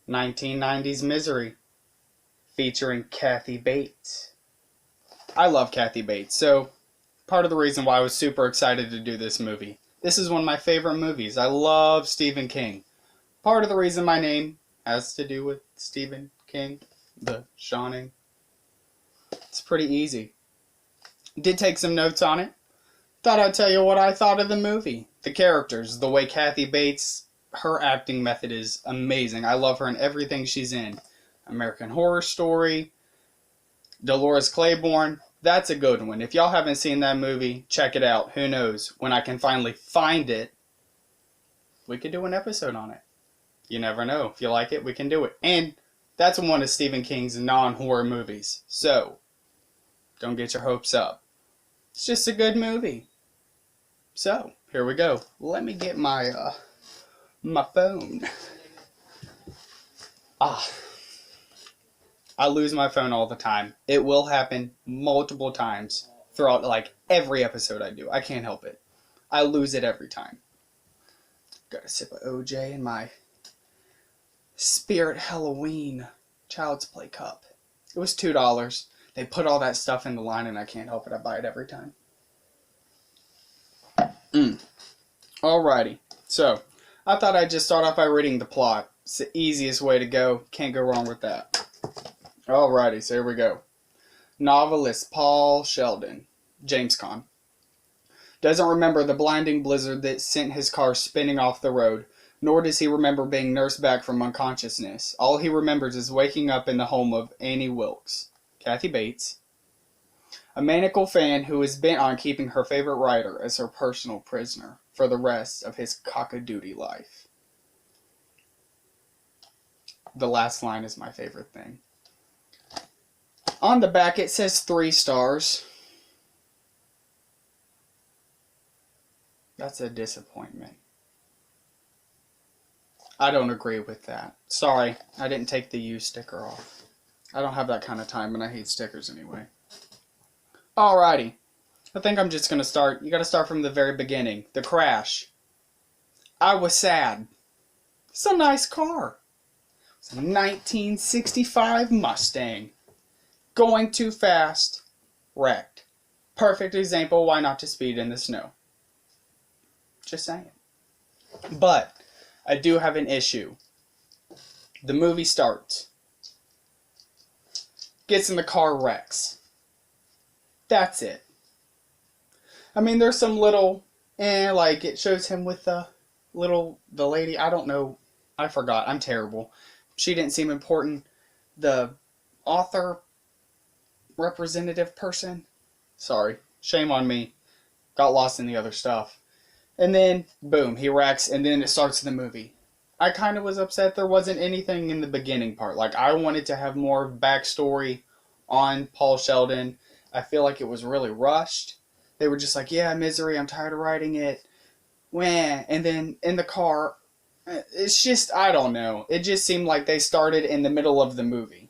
1990s Misery, featuring Kathy Bates. I love Kathy Bates, so part of the reason why I was super excited to do this movie. This is one of my favorite movies. I love Stephen King. Part of the reason my name has to do with Stephen King, The Shining. It's pretty easy. Did take some notes on it. Thought I'd tell you what I thought of the movie. The characters, the way Kathy Bates, her acting method is amazing. I love her in everything she's in. American Horror Story, Dolores Claiborne, that's a good one. If y'all haven't seen that movie, check it out. Who knows? When I can finally find it, we could do an episode on it. You never know. If you like it, we can do it. And that's one of Stephen King's non-horror movies. So, don't get your hopes up. It's just a good movie. So, here we go. Let me get my phone. I lose my phone all the time. It will happen multiple times throughout like every episode I do. I can't help it. I lose it every time. Got a sip of OJ in my Spirit Halloween Child's Play cup. It was $2. They put all that stuff in the line and I can't help it. I buy it every time. Alrighty. So, I thought I'd just start off by reading the plot. It's the easiest way to go. Can't go wrong with that. Alrighty, so here we go. Novelist Paul Sheldon, James Caan, doesn't remember the blinding blizzard that sent his car spinning off the road, nor does he remember being nursed back from unconsciousness. All he remembers is waking up in the home of Annie Wilkes, Kathy Bates, a maniacal fan who is bent on keeping her favorite writer as her personal prisoner for the rest of his cock-a-doodle life. The last line is my favorite thing. On the back it says 3 stars. That's a disappointment. I don't agree with that. Sorry, I didn't take the U sticker off. I don't have that kind of time and I hate stickers anyway. Alrighty. I think I'm just going to start. You got to start from the very beginning. The crash. I was sad. It's a nice car. It's a 1965 Mustang. Going too fast. Wrecked. Perfect example why not to speed in the snow. Just saying. But I do have an issue. The movie starts. Gets in the car, wrecks. That's it. I mean, there's some little, like it shows him with the lady, I don't know, I forgot, I'm terrible. She didn't seem important. The author representative person, sorry, shame on me, got lost in the other stuff. And then, boom, he wrecks, and then it starts the movie. I kind of was upset there wasn't anything in the beginning part. Like, I wanted to have more backstory on Paul Sheldon. I feel like it was really rushed. They were just like, yeah, Misery, I'm tired of writing it. Wah. And then in the car, it's just, I don't know. It just seemed like they started in the middle of the movie.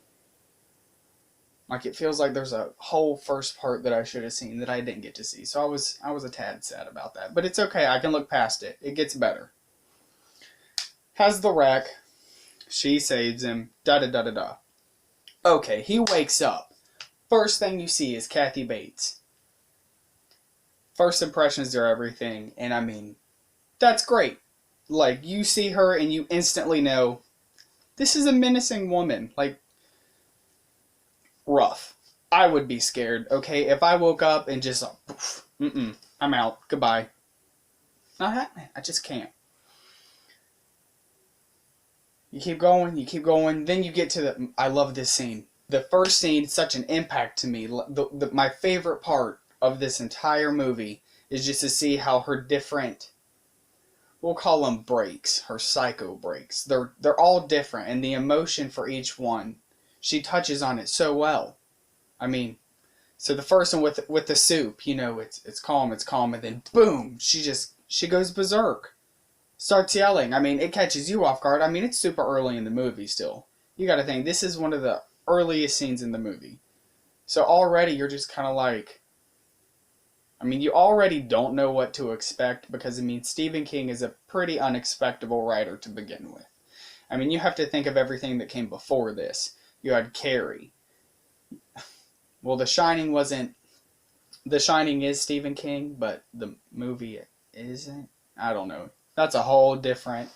Like, it feels like there's a whole first part that I should have seen that I didn't get to see. So I was a tad sad about that. But it's okay. I can look past it. It gets better. Has the wreck. She saves him. Da-da-da-da-da. Okay, he wakes up. First thing you see is Kathy Bates. First impressions are everything. And I mean, that's great. Like, you see her and you instantly know this is a menacing woman. Like, rough. I would be scared, okay? If I woke up and just, I'm out. Goodbye. Not happening. I just can't. You keep going, then you get to the, I love this scene. The first scene, such an impact to me. My favorite part of this entire movie is just to see how her different, we'll call them breaks, her psycho breaks. They're all different, and the emotion for each one, she touches on it so well. I mean, so the first one with the soup, you know, it's calm, and then boom, she goes berserk. Starts yelling. I mean, it catches you off guard. I mean, it's super early in the movie still. You gotta think, this is one of the earliest scenes in the movie. So already you're just kind of like, I mean, you already don't know what to expect because, I mean, Stephen King is a pretty unexpectable writer to begin with. I mean, you have to think of everything that came before this. You had Carrie. Well, The Shining wasn't. The Shining is Stephen King, but the movie isn't. I don't know. That's a whole different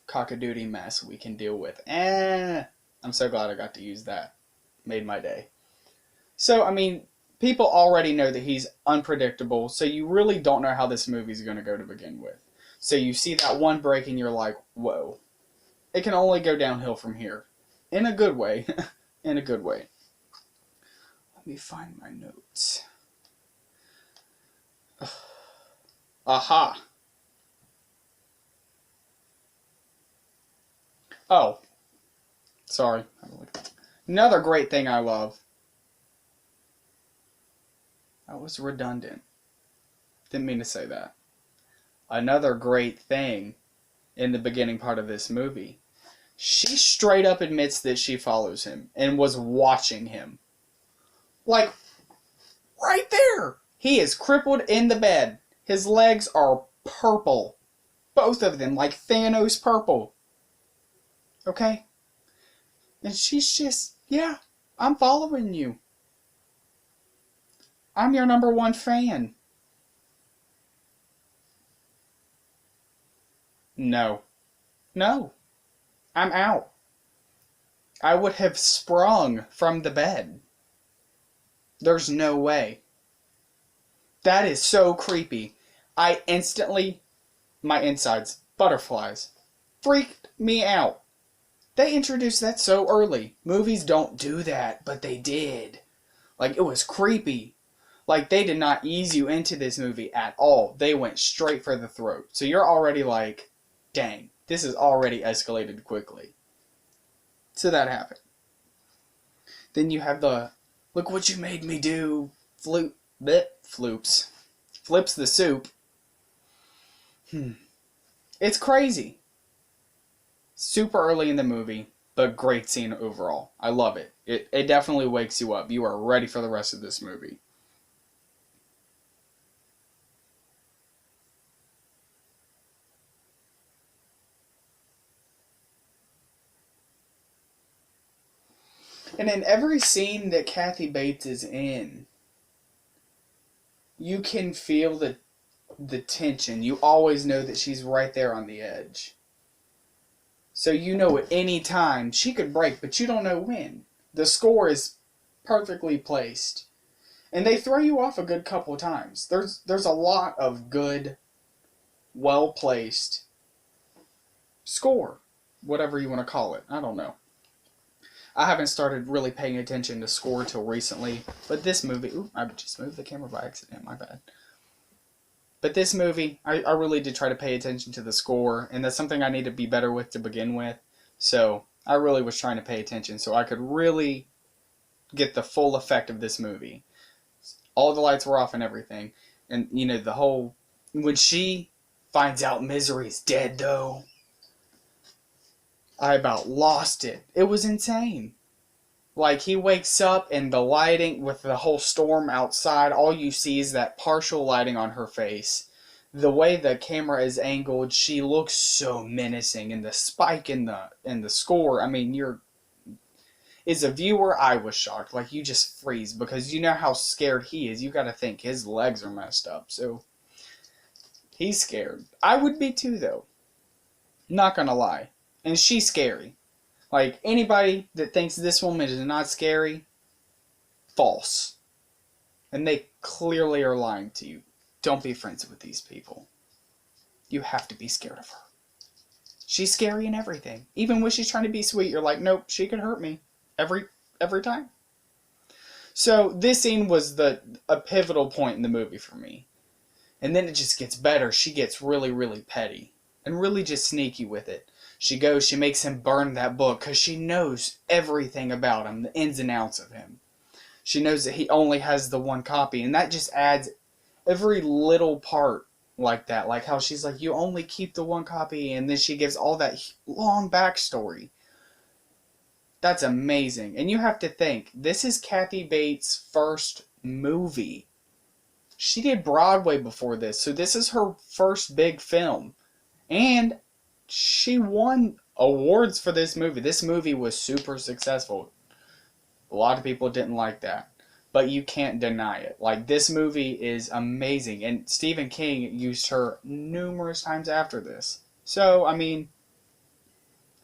cockadoodie mess we can deal with. I'm so glad I got to use that. Made my day. So, I mean, people already know that he's unpredictable, so you really don't know how this movie's going to go to begin with. So you see that one break and you're like, whoa. It can only go downhill from here. In a good way. In a good way. Let me find my notes. Aha. Oh. Sorry. Another great thing I love. That was redundant. Didn't mean to say that. Another great thing in the beginning part of this movie. She straight up admits that she follows him and was watching him. Like, right there. He is crippled in the bed. His legs are purple. Both of them, like Thanos purple. Okay? And she's just, yeah, I'm following you. I'm your number one fan. No. No. I'm out. I would have sprung from the bed. There's no way. That is so creepy. I instantly, my insides, butterflies, freaked me out. They introduced that so early. Movies don't do that, but they did. Like, it was creepy. Like, they did not ease you into this movie at all. They went straight for the throat. So you're already like, dang, this is already escalated quickly. So that happened. Then you have the, look what you made me do, floops. Flips the soup. It's crazy. Super early in the movie, but great scene overall. I love it. It definitely wakes you up. You are ready for the rest of this movie. And in every scene that Kathy Bates is in, you can feel the tension. You always know that she's right there on the edge. So you know at any time she could break, but you don't know when. The score is perfectly placed. And they throw you off a good couple of times. There's a lot of good, well-placed score. Whatever you want to call it. I don't know. I haven't started really paying attention to score till recently, but this movie, I just moved the camera by accident, my bad. But this movie, I really did try to pay attention to the score, and that's something I need to be better with to begin with, so I really was trying to pay attention so I could really get the full effect of this movie. All the lights were off and everything, and you know, the whole, when she finds out Misery's dead though, I about lost it. It was insane. Like, he wakes up and the lighting with the whole storm outside, all you see is that partial lighting on her face. The way the camera is angled, she looks so menacing, and the spike in the score, I mean, as a viewer, I was shocked. Like, you just freeze because you know how scared he is. You got to think his legs are messed up, so he's scared. I would be too, though. Not gonna lie. And she's scary. Like, anybody that thinks this woman is not scary, false. And they clearly are lying to you. Don't be friends with these people. You have to be scared of her. She's scary in everything. Even when she's trying to be sweet, you're like, nope, she could hurt me. Every time. So, this scene was a pivotal point in the movie for me. And then it just gets better. She gets really, really petty. And really just sneaky with it. She makes him burn that book because she knows everything about him, the ins and outs of him. She knows that he only has the one copy, and that just adds every little part like that. Like how she's like, you only keep the one copy, and then she gives all that long backstory. That's amazing. And you have to think, this is Kathy Bates' first movie. She did Broadway before this, so this is her first big film. And she won awards for this movie. This movie was super successful. A lot of people didn't like that, but you can't deny it. Like, this movie is amazing, and Stephen King used her numerous times after this. So, I mean,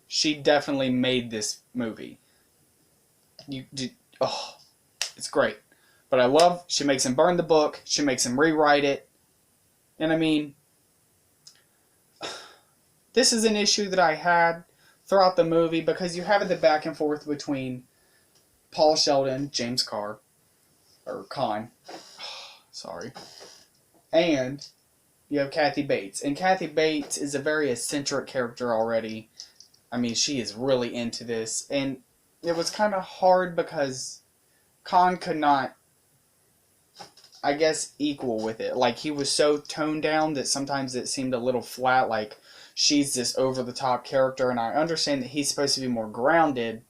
she definitely made this movie. Oh, it's great. But I love, she makes him burn the book, she makes him rewrite it, and I mean, this is an issue that I had throughout the movie because you have the back and forth between Paul Sheldon, James Carr, or Con, sorry, and you have Kathy Bates. And Kathy Bates is a very eccentric character already. I mean, she is really into this, and it was kind of hard because Con could not, I guess, equal with it. Like, he was so toned down that sometimes it seemed a little flat, like she's this over-the-top character, and I understand that he's supposed to be more grounded,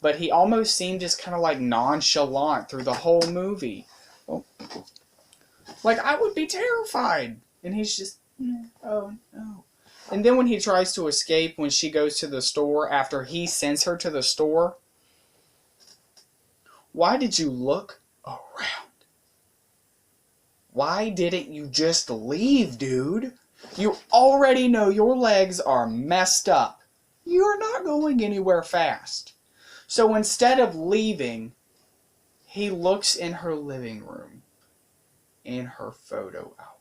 but he almost seemed just kind of like nonchalant through the whole movie. Oh. Like, I would be terrified. And he's just, oh no. And then when he tries to escape, when she goes to the store, after he sends her to the store, why did you look around? Why didn't you just leave, dude? You already know your legs are messed up. You're not going anywhere fast. So instead of leaving, he looks in her living room, in her photo album.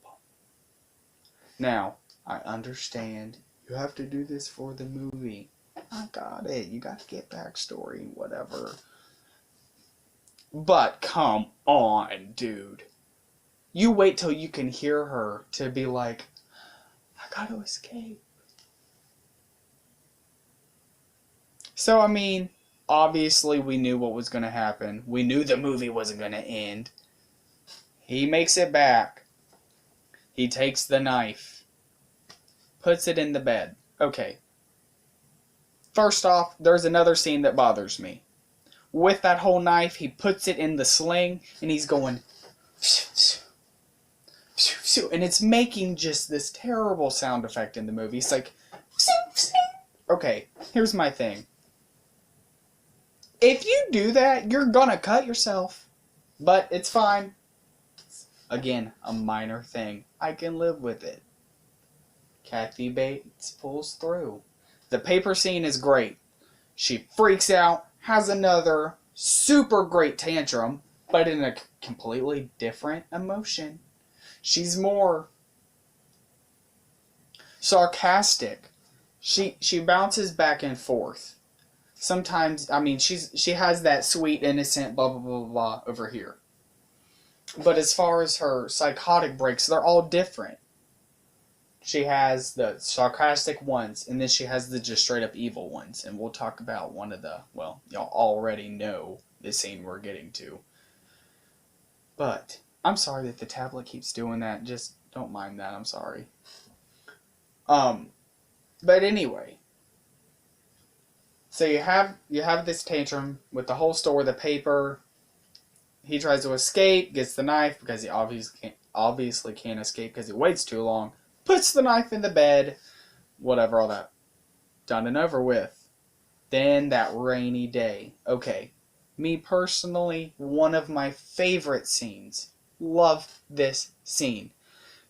Now, I understand you have to do this for the movie. I got it. You got to get backstory, whatever. But come on, dude. You wait till you can hear her to be like, I got to escape. So, I mean, obviously we knew what was going to happen. We knew the movie wasn't going to end. He makes it back. He takes the knife. Puts it in the bed. Okay. First off, there's another scene that bothers me. With that whole knife, he puts it in the sling, and he's going, and it's making just this terrible sound effect in the movie. It's like, okay, here's my thing. If you do that, you're gonna cut yourself. But it's fine. Again, a minor thing. I can live with it. Kathy Bates pulls through. The paper scene is great. She freaks out, has another super great tantrum, but in a completely different emotion. She's more sarcastic. She bounces back and forth. Sometimes, I mean, she has that sweet, innocent, blah, blah, blah, blah over here. But as far as her psychotic breaks, they're all different. She has the sarcastic ones, and then she has the just straight up evil ones. And we'll talk about one of the, well, y'all already know the scene we're getting to. But I'm sorry that the tablet keeps doing that. Just don't mind that. I'm sorry. But anyway. So you have this tantrum with the whole store, the paper. He tries to escape, gets the knife because he obviously can't escape because he waits too long. Puts the knife in the bed. Whatever, all that. Done and over with. Then that rainy day. Okay. Me personally, one of my favorite scenes. Love this scene.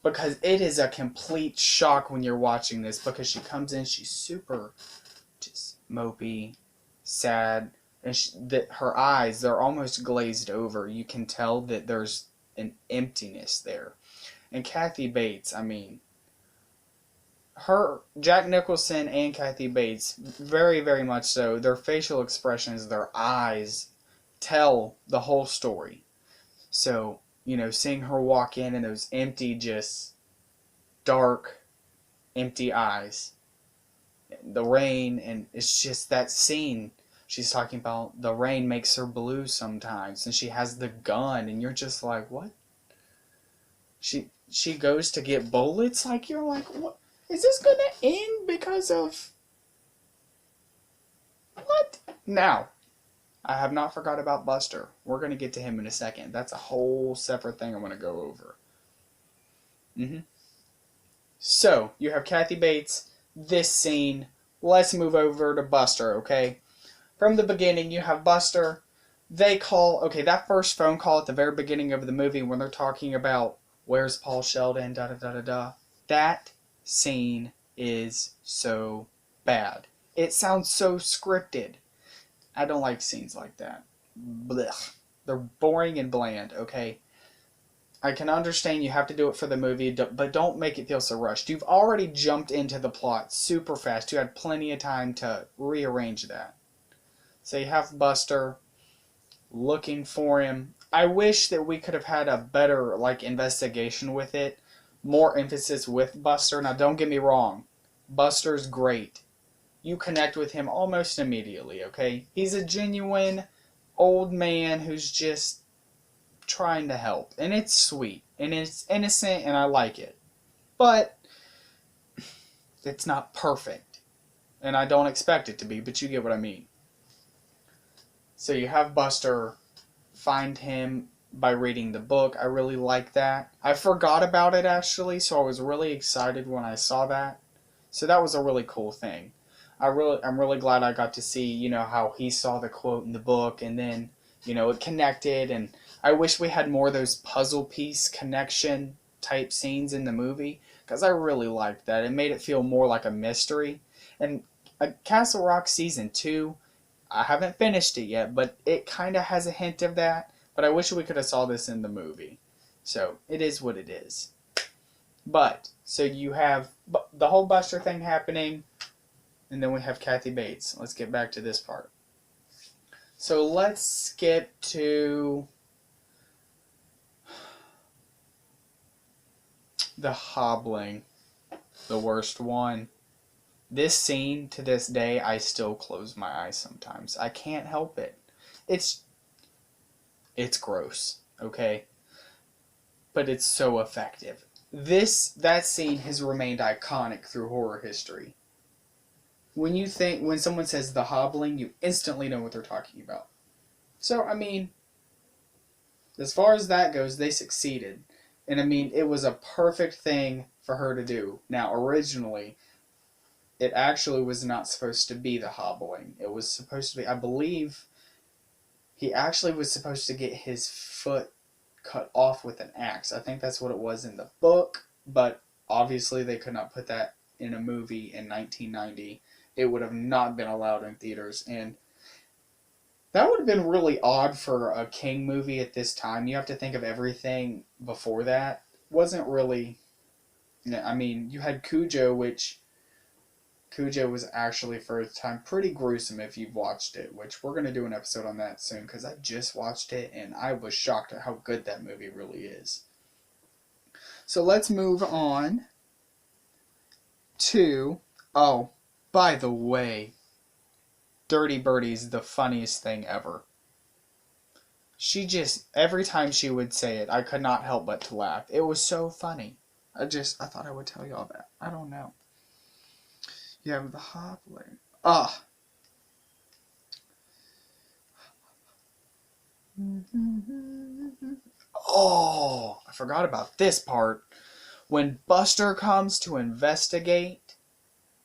Because it is a complete shock when you're watching this. Because she comes in, she's super just mopey, sad. And her eyes, they're almost glazed over. You can tell that there's an emptiness there. And Kathy Bates, I mean, Jack Nicholson and Kathy Bates, very, very much so, their facial expressions, their eyes, tell the whole story. So, seeing her walk in and those empty, just dark, empty eyes, the rain, and it's just that scene. She's talking about the rain makes her blue sometimes, and she has the gun, and you're just like, what? She goes to get bullets, like, you're like, what? Is this gonna end because of what? Now, I have not forgot about Buster. We're going to get to him in a second. That's a whole separate thing I want to go over. So, you have Kathy Bates. This scene, let's move over to Buster, okay? From the beginning, you have Buster. They call, okay, that first phone call at the very beginning of the movie when they're talking about where's Paul Sheldon, da da da da da. That scene is so bad. It sounds so scripted. I don't like scenes like that. Blech. They're boring and bland, okay? I can understand you have to do it for the movie, but don't make it feel so rushed. You've already jumped into the plot super fast. You had plenty of time to rearrange that. So you have Buster looking for him. I wish that we could have had a better investigation with it. More emphasis with Buster. Now don't get me wrong. Buster's great. You connect with him almost immediately, okay? He's a genuine old man who's just trying to help. And it's sweet. And it's innocent and I like it. But it's not perfect. And I don't expect it to be, but you get what I mean. So you have Buster find him by reading the book. I really like that. I forgot about it actually, so I was really excited when I saw that. So that was a really cool thing. I'm really glad I got to see, how he saw the quote in the book and then, it connected, and I wish we had more of those puzzle piece connection type scenes in the movie because I really liked that. It made it feel more like a mystery. And Castle Rock Season 2, I haven't finished it yet, but it kind of has a hint of that. But I wish we could have saw this in the movie. So it is what it is. But so you have the whole Buster thing happening, and then we have Kathy Bates. Let's get back to this part. So let's skip to the hobbling, the worst one. This scene, to this day, I still close my eyes sometimes. I can't help it. It's gross, okay? But it's so effective. That scene has remained iconic through horror history. When someone says the hobbling, you instantly know what they're talking about. So, as far as that goes, they succeeded. And it was a perfect thing for her to do. Now, originally, it actually was not supposed to be the hobbling. It was supposed to be, I believe, he actually was supposed to get his foot cut off with an axe. I think that's what it was in the book, but obviously they could not put that in a movie in 1990. It would have not been allowed in theaters, and that would have been really odd for a King movie at this time. You have to think of everything before that. Wasn't really, you had Cujo, which Cujo was actually, for its time, pretty gruesome if you've watched it, which we're going to do an episode on that soon, because I just watched it, and I was shocked at how good that movie really is. So let's move on to, oh, by the way, Dirty Birdie's the funniest thing ever. Every time she would say it, I could not help but to laugh. It was so funny. I thought I would tell you all that. I don't know. You have the hobbling. Oh, I forgot about this part. When Buster comes to investigate,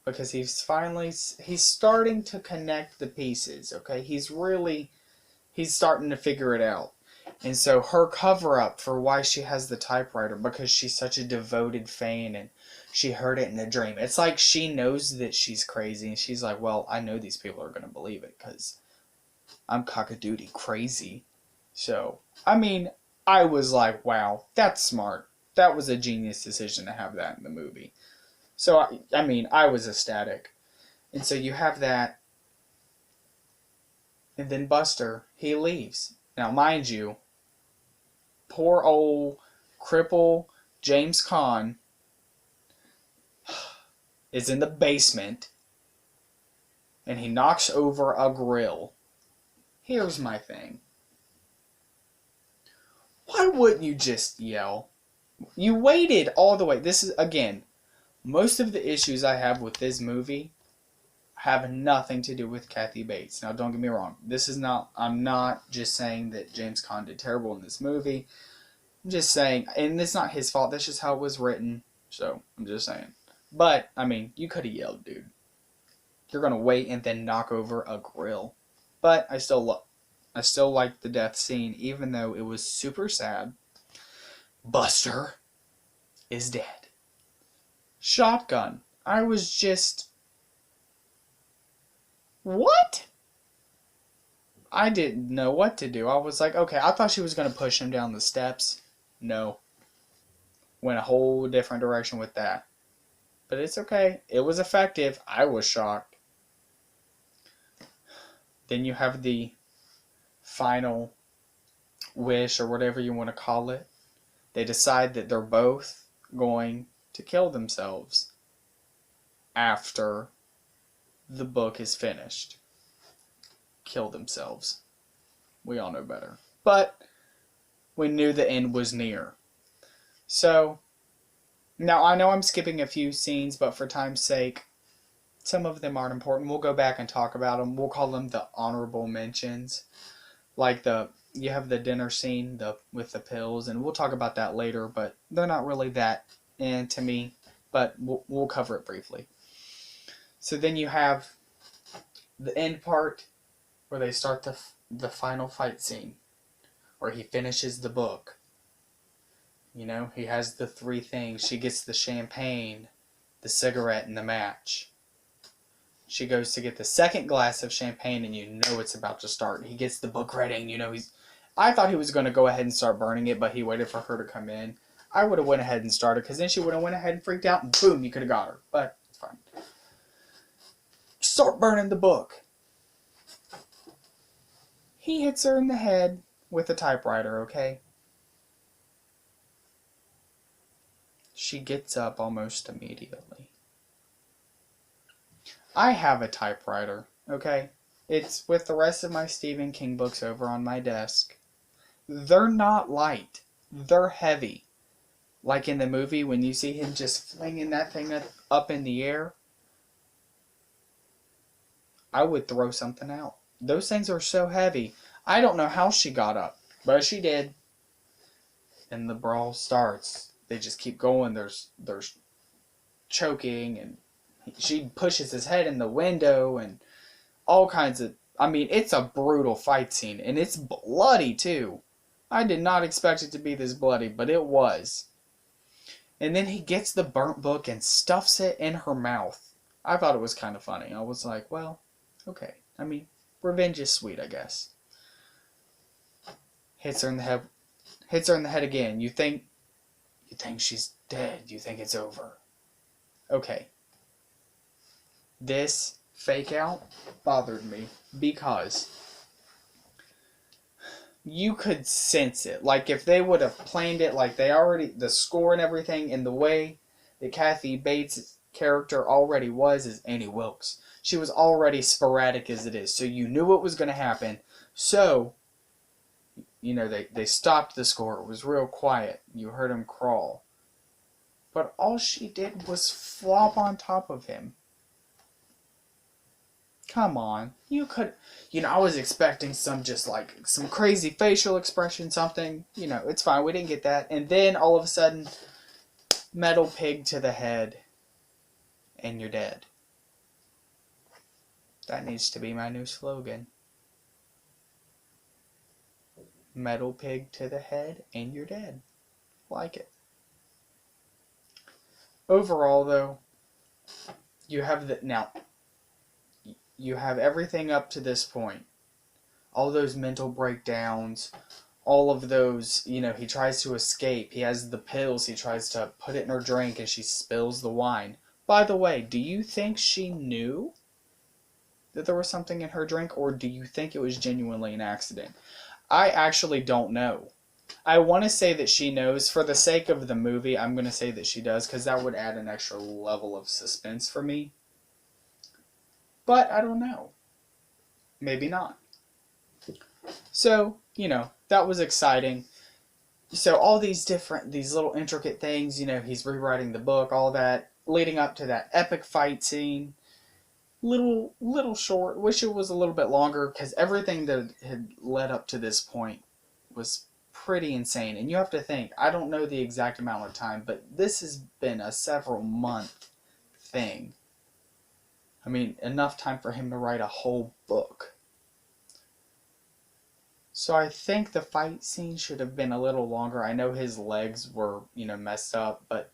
because he's starting to connect the pieces, okay? He's starting to figure it out. And so her cover-up for why she has the typewriter, because she's such a devoted fan and she heard it in a dream. It's like she knows that she's crazy and she's like, well, I know these people are going to believe it because I'm cockadoodie crazy. So, I was like, wow, that's smart. That was a genius decision to have that in the movie. So, I was ecstatic. And so you have that. And then Buster, he leaves. Now, mind you, poor old cripple James Caan is in the basement and he knocks over a grill. Here's my thing. Why wouldn't you just yell? You waited all the way. This is, again, most of the issues I have with this movie have nothing to do with Kathy Bates. Now, don't get me wrong. I'm not just saying that James Caan did terrible in this movie. I'm just saying, and it's not his fault. That's just how it was written. So, I'm just saying. But, you could have yelled, dude. You're gonna wait and then knock over a grill. But I still like the death scene, even though it was super sad. Buster is dead. Shotgun. I was just... What? I didn't know what to do. I was like, okay, I thought she was going to push him down the steps. No. Went a whole different direction with that. But it's okay. It was effective. I was shocked. Then you have the final wish, or whatever you want to call it. They decide that they're both going to kill themselves after the book is finished. Kill themselves. We all know better. But we knew the end was near. So, now I know I'm skipping a few scenes, but for time's sake, some of them aren't important. We'll go back and talk about them. We'll call them the honorable mentions. Like you have the dinner scene with the pills, and we'll talk about that later, but they're not really that to me, but we'll cover it briefly. So then you have the end part where they start the final fight scene, where he finishes the book. You know, he has the three things. She gets the champagne, the cigarette, and the match. She goes to get the second glass of champagne, and you know it's about to start. He gets the book ready, and you know I thought he was going to go ahead and start burning it, but he waited for her to come in. I would have went ahead and started, because then she would have went ahead and freaked out, and boom, you could have got her. But it's fine. Start burning the book. He hits her in the head with a typewriter, okay? She gets up almost immediately. I have a typewriter, okay? It's with the rest of my Stephen King books over on my desk. They're not light. They're heavy. Like in the movie when you see him just flinging that thing up in the air. I would throw something out. Those things are so heavy. I don't know how she got up, but she did. And the brawl starts. They just keep going. There's choking, and she pushes his head in the window, and all kinds of... I mean, it's a brutal fight scene, and it's bloody too. I did not expect it to be this bloody, but it was. And then he gets the burnt book and stuffs it in her mouth. I thought it was kind of funny. I was like, well, okay. I mean, revenge is sweet, I guess. Hits her in the head. Hits her in the head again. You think she's dead. You think it's over. Okay. This fake out bothered me because you could sense it. Like if they would have planned it like they already, the score and everything, and the way that Kathy Bates' character already was as Annie Wilkes. She was already sporadic as it is. So you knew what was going to happen. So, you know, they stopped the score. It was real quiet. You heard him crawl. But all she did was flop on top of him. Come on. You could... You know, I was expecting some crazy facial expression, something. You know, it's fine. We didn't get that. And then, all of a sudden, metal pig to the head. And you're dead. That needs to be my new slogan. Metal pig to the head, and you're dead. Like it. Overall, though, you have you have everything up to this point. All those mental breakdowns, all of those, you know, he tries to escape. He has the pills. He tries to put it in her drink, and she spills the wine. By the way, do you think she knew that there was something in her drink, or do you think it was genuinely an accident? I actually don't know. I want to say that she knows. For the sake of the movie, I'm going to say that she does, because that would add an extra level of suspense for me. But I don't know. Maybe not. So, you know, that was exciting. So all these little intricate things, you know, he's rewriting the book, all that, leading up to that epic fight scene. Little short. Wish it was a little bit longer, because everything that had led up to this point was pretty insane. And you have to think, I don't know the exact amount of time, but this has been a several month thing. I mean, enough time for him to write a whole book. So I think the fight scene should have been a little longer. I know his legs were, messed up, but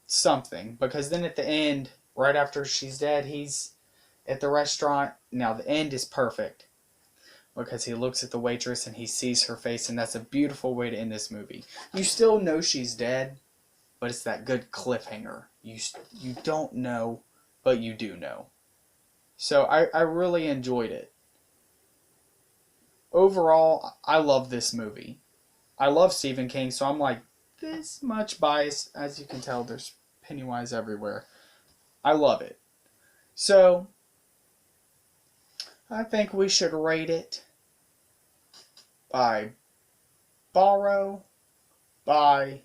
something. Because then at the end, right after she's dead, he's at the restaurant. Now the end is perfect because he looks at the waitress and he sees her face, and that's a beautiful way to end this movie. You still know she's dead, but it's that good cliffhanger. You don't know, but you do know. So I really enjoyed it. Overall, I love this movie. I love Stephen King, so I'm like this much biased. As you can tell, there's Pennywise everywhere. I love it. So I think we should rate it by borrow, buy,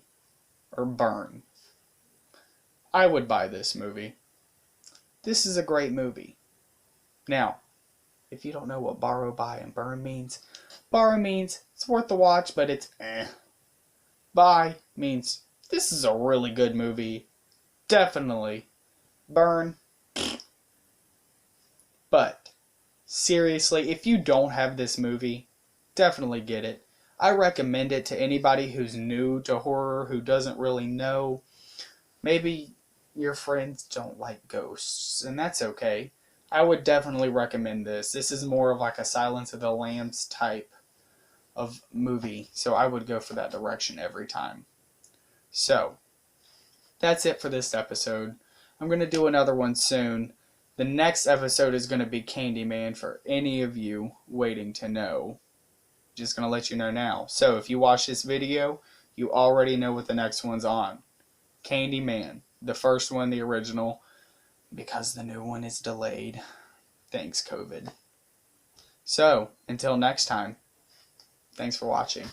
or burn. I would buy this movie. This is a great movie. Now, if you don't know what borrow, buy, and burn means, borrow means it's worth the watch, but it's eh. Buy means this is a really good movie. Definitely. Burn. But, seriously, if you don't have this movie, definitely get it. I recommend it to anybody who's new to horror, who doesn't really know. Maybe your friends don't like ghosts, and that's okay. I would definitely recommend this. This is more of like a Silence of the Lambs type of movie, so I would go for that direction every time. So, that's it for this episode. I'm going to do another one soon. The next episode is going to be Candyman for any of you waiting to know. Just going to let you know now. So, if you watch this video, you already know what the next one's on. Candyman. The first one, the original, because the new one is delayed. Thanks, COVID. So, until next time, thanks for watching.